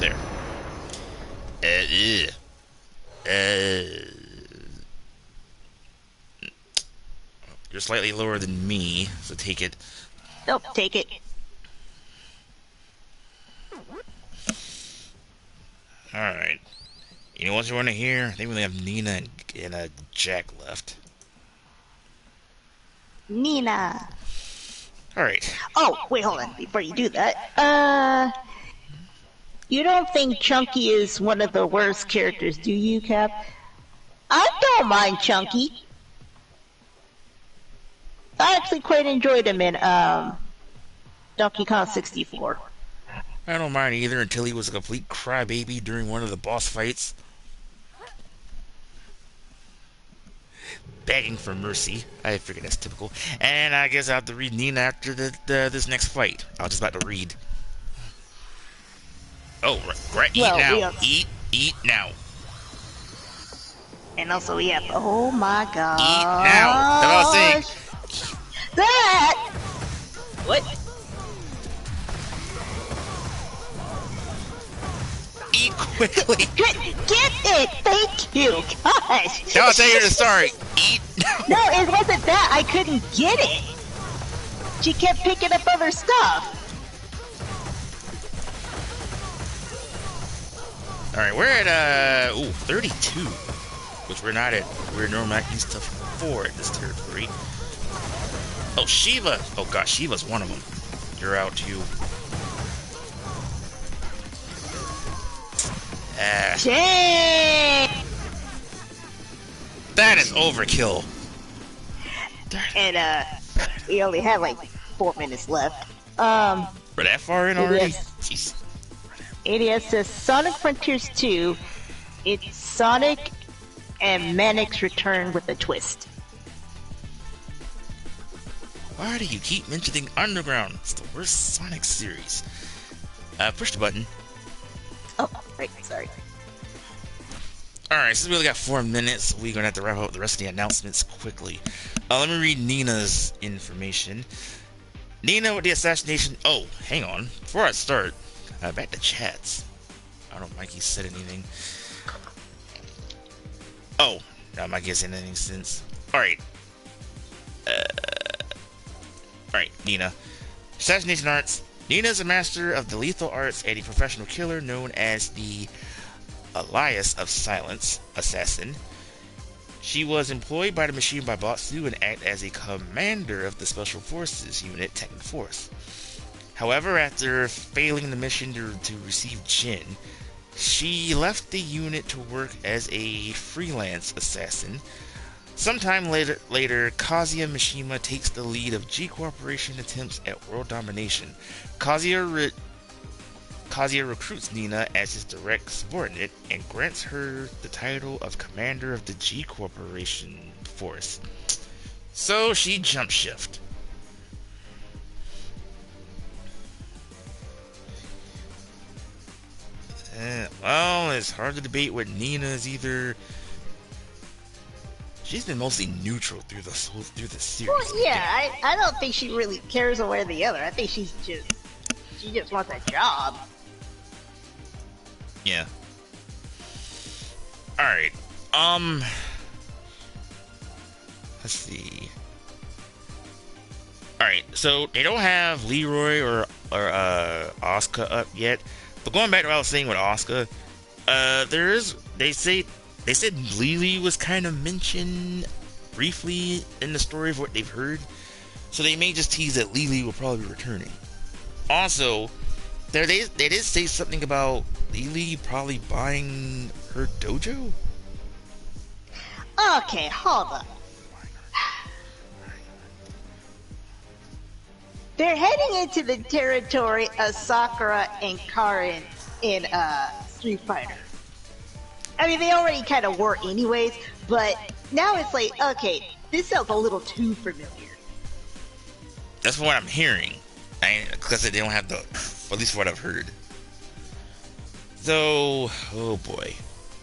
There. You're slightly lower than me, so take it. Nope, take it. Alright. You know what you want to hear? I think we only have Nina and Jack left. Nina. Alright. Oh, wait, hold on. Before you do that, you don't think Chunky is one of the worst characters, do you, Cap? I don't mind Chunky. I actually quite enjoyed him in Donkey Kong 64. I don't mind either until he was a complete crybaby during one of the boss fights. Begging for mercy. I figured that's typical. And I guess I'll have to read Nina after this next fight. I was just about to read. Oh, right. Eat Well, now. Eat now. And also we have, oh my Eat now. That's what I was saying. gosh. That! What? Eat quickly. Get it! Thank you! Gosh! Now I'll tell you the story. Eat now. No, it wasn't that. I couldn't get it. She kept picking up other stuff. Alright, we're at, 32. Which we're not at. We're normally at used to 4 at this territory. Oh, Shiva. Oh, gosh, Shiva's one of them. You're out, too. Dang! That is overkill. And, we only have like 4 minutes left. We're that far in already? Yes. Jeez. ADS says Sonic Frontiers 2. It's Sonic and Manic's return with a twist. Why do you keep mentioning Underground? It's the worst Sonic series. Push the button. Oh, right, sorry. Alright, since we only got 4 minutes, we're gonna have to wrap up the rest of the announcements quickly. Let me read Nina's information. Nina with the assassination. Oh, hang on. Before I start, back to chats. I don't know if Mikey said anything. Oh, no, Mikey hasn't said anything since. Alright. Alright, Nina. Assassination arts. Nina is a master of the lethal arts and a professional killer known as the Elias of Silence Assassin. She was employed by the machine by Batsu and acted as a commander of the Special Forces unit Tekken Force. However, after failing the mission to receive Jin, she left the unit to work as a freelance assassin. Sometime later, Kazuya Mishima takes the lead of G Corporation attempts at world domination. Kazuya recruits Nina as his direct subordinate and grants her the title of commander of the G Corporation force. So she jump shift. Well, it's hard to debate what Nina is either. She's been mostly neutral through the series. Well, yeah, I don't think she really cares one way or the other. I think she just wants a job. Yeah. Alright. Let's see. Alright, so they don't have Leroy or Asuka up yet. But going back to what I was saying with Asuka, they said Lily was kind of mentioned briefly in the story of what they've heard. So they may just tease that Lily will probably be returning. Also, they did say something about Lily probably buying her dojo? Okay, hold up. They're heading into the territory of Sakura and Karin in Street Fighter. I mean, they already kind of were anyways, but now it's like, okay, this sounds a little too familiar. That's what I'm hearing. Because they don't have the, at least what I've heard. So, oh boy.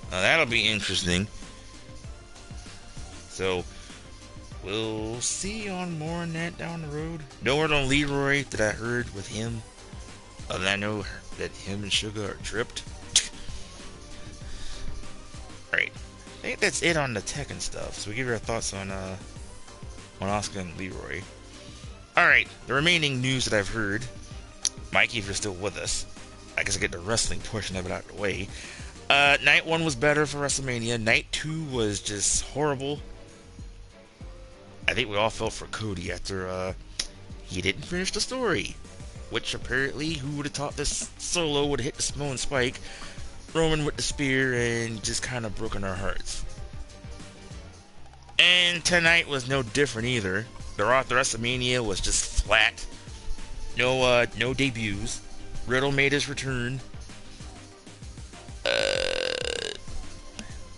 That'll be interesting. So, we'll see on more on that down the road. No word on Leroy that I heard with him. Other than I know that him and Suga are tripped. Alright. I think that's it on the Tekken stuff. So we give you our thoughts on Asuka and Leroy. Alright, the remaining news that I've heard. Mikey, if you're still with us, I guess I get the wrestling portion of it out of the way. Night 1 was better for WrestleMania. Night 2 was just horrible. I think we all felt for Cody after he didn't finish the story. Which apparently, who would have thought this Solo would have hit the Samoan Spike, Roman with the spear, and just kind of broken our hearts. And tonight was no different either. The Raw at the WrestleMania was just flat. No debuts. Riddle made his return.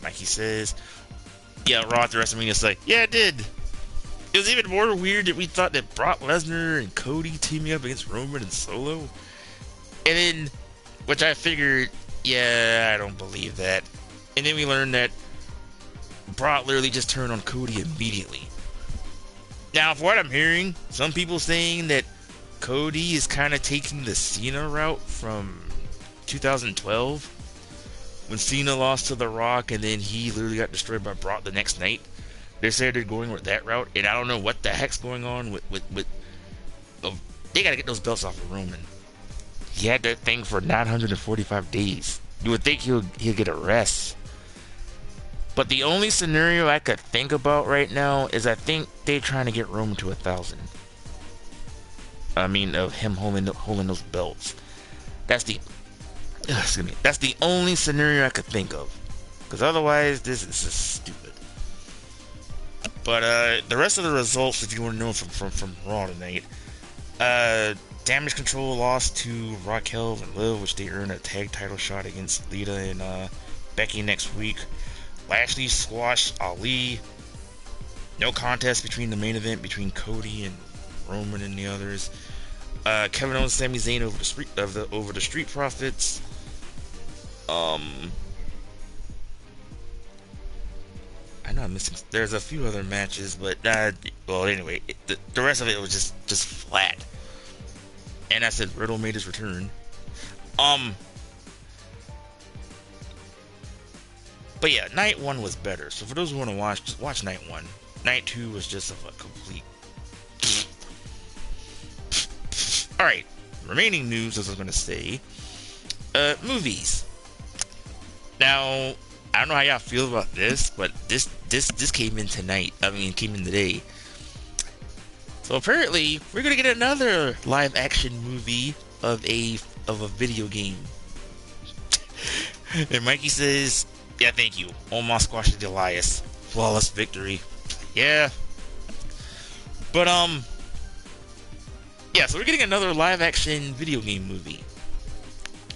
Mikey says, yeah, Raw at the WrestleMania is like, yeah, it did. It was even more weird that we thought that Brock Lesnar and Cody teaming up against Roman and Solo. And then Which I figured, yeah, I don't believe that. And then we learned that Brock literally just turned on Cody immediately. Now, for what I'm hearing, some people saying that Cody is kind of taking the Cena route from 2012 when Cena lost to The Rock and then he literally got destroyed by Brock the next night. They say they're going with that route, and I don't know what the heck's going on with they gotta get those belts off of Roman. He had that thing for 945 days. You would think he'll get a rest. But the only scenario I could think about right now is I think they're trying to get Roman to 1,000. I mean, of him holding those belts. That's the only scenario I could think of. Because otherwise, this is just stupid. But the rest of the results, if you want to know from Raw tonight, Damage Control lost to Raquel and Liv, which they earned a tag title shot against Lita and Becky next week. Lashley squashed Ali. No contest between the main event between Cody and Roman and the others. Kevin Owens, Sami Zayn over the Street Profits. I know I'm missing. There's a few other matches, but well, anyway, the rest of it was just flat. And I said Riddle made his return. But yeah, night 1 was better. So for those who want to watch, just watch night 1. Night 2 was just a complete. All right, remaining news, as I was going to say, movies. Now, I don't know how y'all feel about this, but this came in tonight. I mean, came in today. So apparently, we're gonna get another live-action movie of a video game. And Mikey says, "Yeah, thank you. Almost squashed Elias. Flawless victory." Yeah. But yeah. So we're getting another live-action video game movie.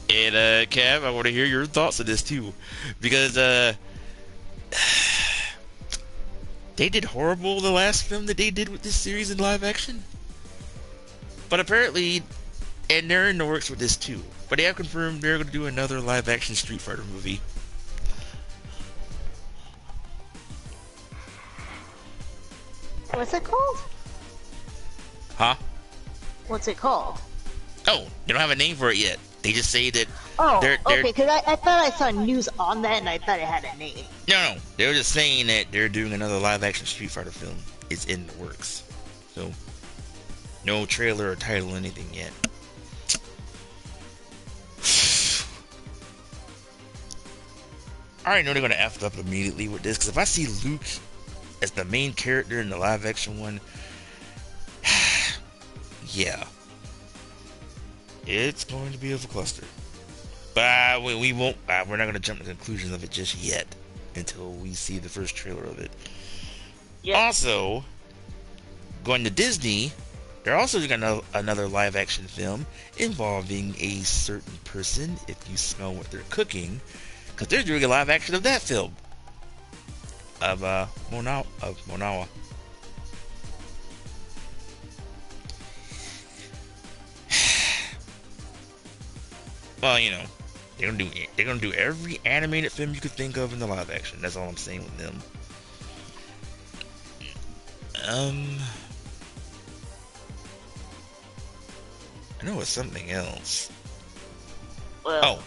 And Cav, I want to hear your thoughts on this too, because they did horrible the last film that they did with this series in live action. But apparently, and they're in the works with this too. But they have confirmed they're going to do another live action Street Fighter movie. What's it called? Huh? What's it called? Oh, they don't have a name for it yet. They just say that. Okay, because I thought I saw news on that and I thought it had a name. No. They were just saying that they're doing another live action Street Fighter film. It's in the works. So, no trailer or title or anything yet. I already know they're going to F it up immediately with this, because if I see Luke as the main character in the live action one, yeah. It's going to be of a cluster. But we won't. We're not going to jump to conclusions of it just yet until we see the first trailer of it. Yep. Also, going to Disney, they're also doing another live-action film involving a certain person. If you smell what they're cooking, because they're doing a live action of that film of Monawa. Well, you know, they're gonna do every animated film you could think of in the live action. That's all I'm saying with them. I know it's something else. Well,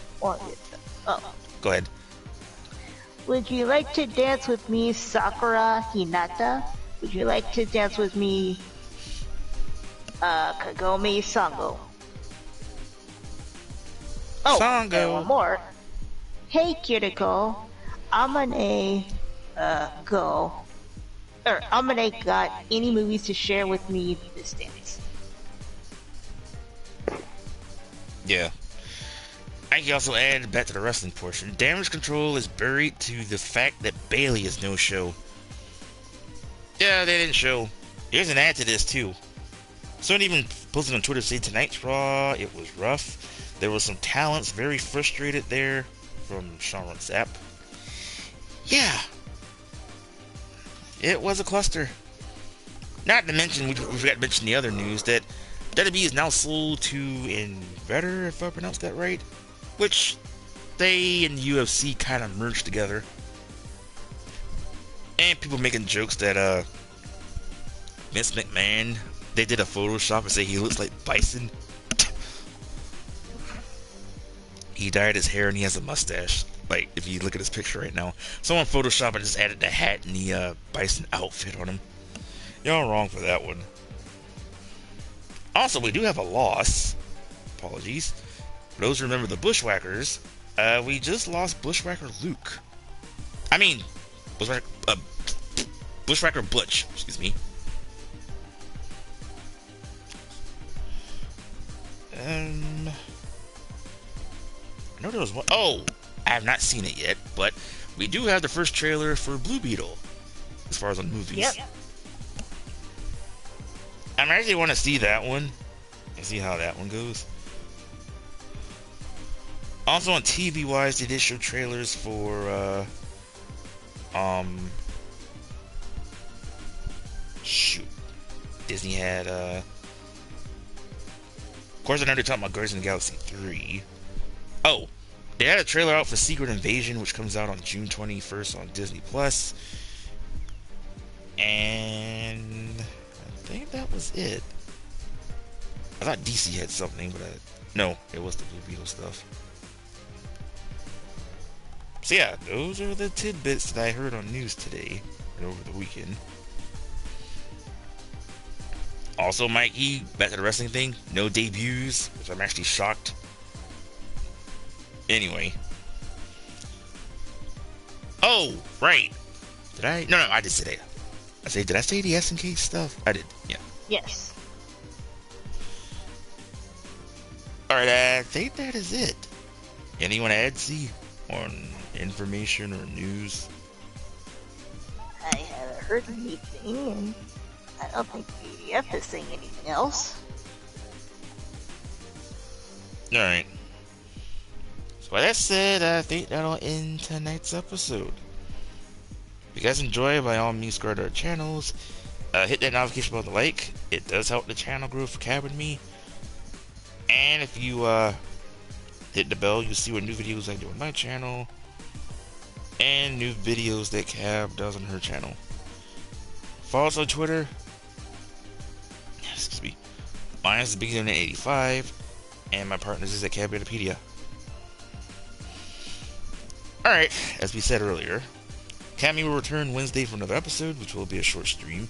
go ahead. Would you like to dance with me, Sakura Hinata? Would you like to dance with me, Kagome Sango? Oh, Sango. And one more. Hey, Kiriko, Amane, Amane got any movies to share with me this dance? Yeah. I can also add back to the wrestling portion. Damage Control is buried to the fact that Bailey is no show. Yeah, they didn't show. Here's an ad to this too. Someone even posted on Twitter saying tonight's Raw, it was rough. There was some talents very frustrated there from Sharon Sapp. Yeah. It was a cluster. Not to mention, we forgot to mention the other news that WWE is now sold to Invetter, if I pronounced that right. which they and UFC kind of merged together. And people making jokes that Vince McMahon, they did a Photoshop and say he looks like Bison. He dyed his hair and he has a mustache. Like, if you look at his picture right now, someone photoshopped and just added the hat and the Bison outfit on him. Y'all wrong for that one. Also, we do have a loss. Apologies. For those who remember the Bushwhackers, we just lost Bushwhacker Luke. I mean, Bushwhacker Butch, excuse me. I know there was one. Oh, I have not seen it yet, but we do have the first trailer for Blue Beetle, as far as on movies. Yep. I actually want to see that one and see how that one goes. Also on TV wise, they did show trailers for shoot. Disney had of course I know they're talking about Guardians of the Galaxy 3. Oh, they had a trailer out for Secret Invasion, which comes out on June 21st on Disney Plus. And I think that was it. I thought DC had something, but no, it was the Blue Beetle stuff. So yeah, those are the tidbits that I heard on news today and over the weekend. Also, Mikey, back to the wrestling thing, no debuts, which I'm actually shocked. Anyway. Oh, right. Did I? No, I did say that. Did I say the SNK stuff? I did, yeah. Yes. Alright, I think that is it. Anyone add, see, on information or news? I haven't heard anything, and I don't think BDF is saying anything else. Alright. So with that said, I think that'll end tonight's episode. If you guys enjoy, by all means, subscribe to our channels. Hit that notification bell to like. It does help the channel grow for Cab and me. And if you hit the bell, you'll see what new videos I do on my channel. And new videos that Cab does on her channel. Follow us on Twitter. Excuse me. Mine is BigDW22, and my partner's is at Cabbitness1983. Alright, as we said earlier, Cammy will return Wednesday for another episode, which will be a short stream.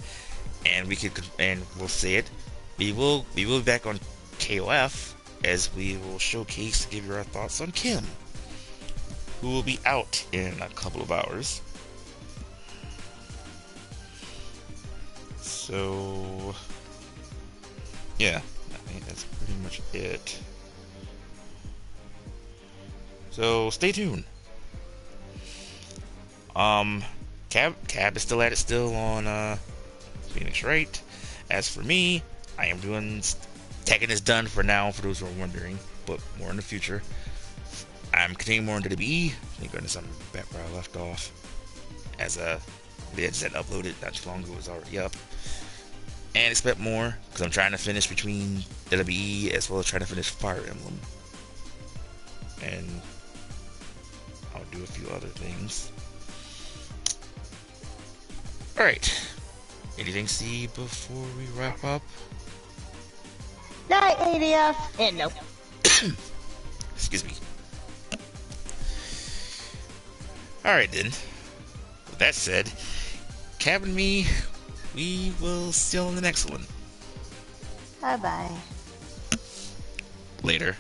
And we'll say it. We will be back on KOF, as we will showcase to give you our thoughts on Kim, who will be out in a couple of hours. So, yeah, I think that's pretty much it. So, stay tuned. Cab is still at it still on Phoenix Wright. As for me, I am doing Tekken is done for now, for those who are wondering, but more in the future. I'm continuing more into the BE. Thank goodness I'm back where I left off. As the edge that uploaded not too long ago was already up. And expect more, because I'm trying to finish between WWE as well as trying to finish Fire Emblem. And I'll do a few other things. Alright. Anything see before we wrap up? Night, ADF! And no. Excuse me. Alright then. With that said, Cab and me, we will see you on the next one. Bye-bye. Later.